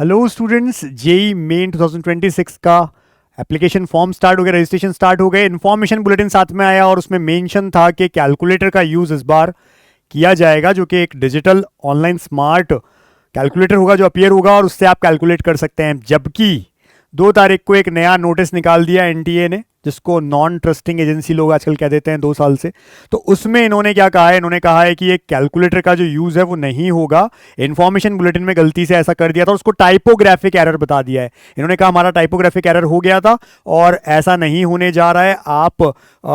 Hello students, JEE main 2026 का application form start हो गया, रजिस्ट्रेशन स्टार्ट हो गए। इन्फॉर्मेशन बुलेटिन साथ में आया और उसमें मेंशन था कि कैलकुलेटर का यूज़ इस बार किया जाएगा, जो कि एक डिजिटल ऑनलाइन स्मार्ट कैलकुलेटर होगा जो अपीयर होगा और उससे आप कैलकुलेट कर सकते हैं। जबकि 2 तारीख को एक नया नोटिस निकाल दिया एनटीए ने, जिसको नॉन ट्रस्टिंग एजेंसी लोग आजकल कह देते हैं 2 साल से। तो उसमें इन्होंने क्या कहा है, इन्होंने कहा है कि एक कैलकुलेटर का जो यूज़ है वो नहीं होगा। इन्फॉर्मेशन बुलेटिन में गलती से ऐसा कर दिया था, उसको टाइपोग्राफिक एरर बता दिया है। इन्होंने कहा हमारा टाइपोग्राफिक एरर हो गया था और ऐसा नहीं होने जा रहा है, आप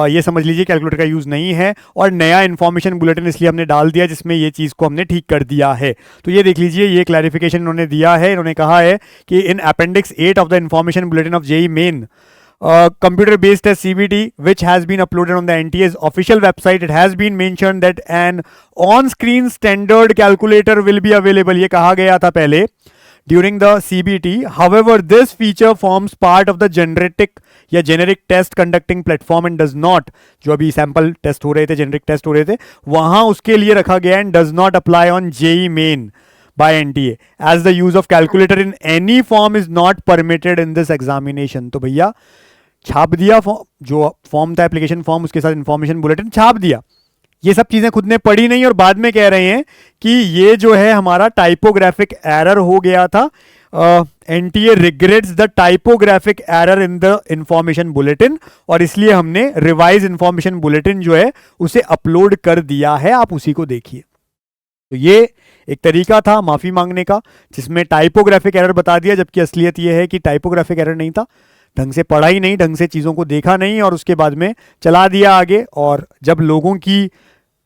ये समझ लीजिए कैलकुलेटर का यूज़ नहीं है। और नया इन्फॉर्मेशन बुलेटिन इसलिए हमने डाल दिया जिसमें ये चीज़ को हमने ठीक कर दिया है। तो ये देख लीजिए, ये क्लैरिफिकेशन इन्होंने दिया है। इन्होंने कहा है कि in appendix 8 of the information bulletin of JEE Main computer based as CBT, which has been uploaded on the NTA's official website, it has been mentioned that an on screen standard calculator will be available. ये कहा गया था पहले during the CBT. However, this feature forms part of the generic test conducting platform and does not, जो अभी sample test हो रहे थे, जेनरिक टेस्ट हो रहे थे, वहां उसके लिए रखा गया and does not apply on JEE main by NTA as the use of calculator in any form is not permitted in this examination. तो भैया छाप दिया फॉर्म, जो फॉर्म था एप्लीकेशन फॉर्म, उसके साथ इन्फॉर्मेशन बुलेटिन छाप दिया। ये सब चीजें खुद ने पढ़ी नहीं और बाद में कह रहे हैं कि ये जो है हमारा टाइपोग्राफिक एरर हो गया था। NTA regrets the typographic error in the information bulletin, और इसलिए हमने रिवाइज इंफॉर्मेशन बुलेटिन जो है उसे अपलोड कर दिया है, आप उसी को देखिए। तो ये एक तरीका था माफी मांगने का, जिसमें टाइपोग्राफिक एरर बता दिया, जबकि असलियत ये है कि टाइपोग्राफिक एरर नहीं था, ढंग से पढ़ा ही नहीं, ढंग से चीज़ों को देखा नहीं और उसके बाद में चला दिया आगे। और जब लोगों की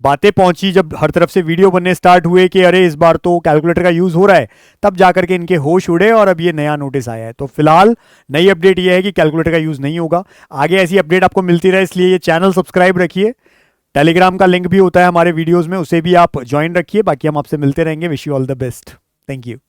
बातें पहुंची, जब हर तरफ से वीडियो बनने स्टार्ट हुए कि अरे इस बार तो कैलकुलेटर का यूज़ हो रहा है, तब जाकर के इनके होश उड़े और अब ये नया नोटिस आया है। तो फिलहाल नई अपडेट ये है कि कैलकुलेटर का यूज़ नहीं होगा। आगे ऐसी अपडेट आपको मिलती रहे, इसलिए ये चैनल सब्सक्राइब रखिए। टेलीग्राम का लिंक भी होता है हमारे वीडियोज़ में, उसे भी आप ज्वाइन रखिए। बाकी हम आपसे मिलते रहेंगे। Wish you all the best. Thank you.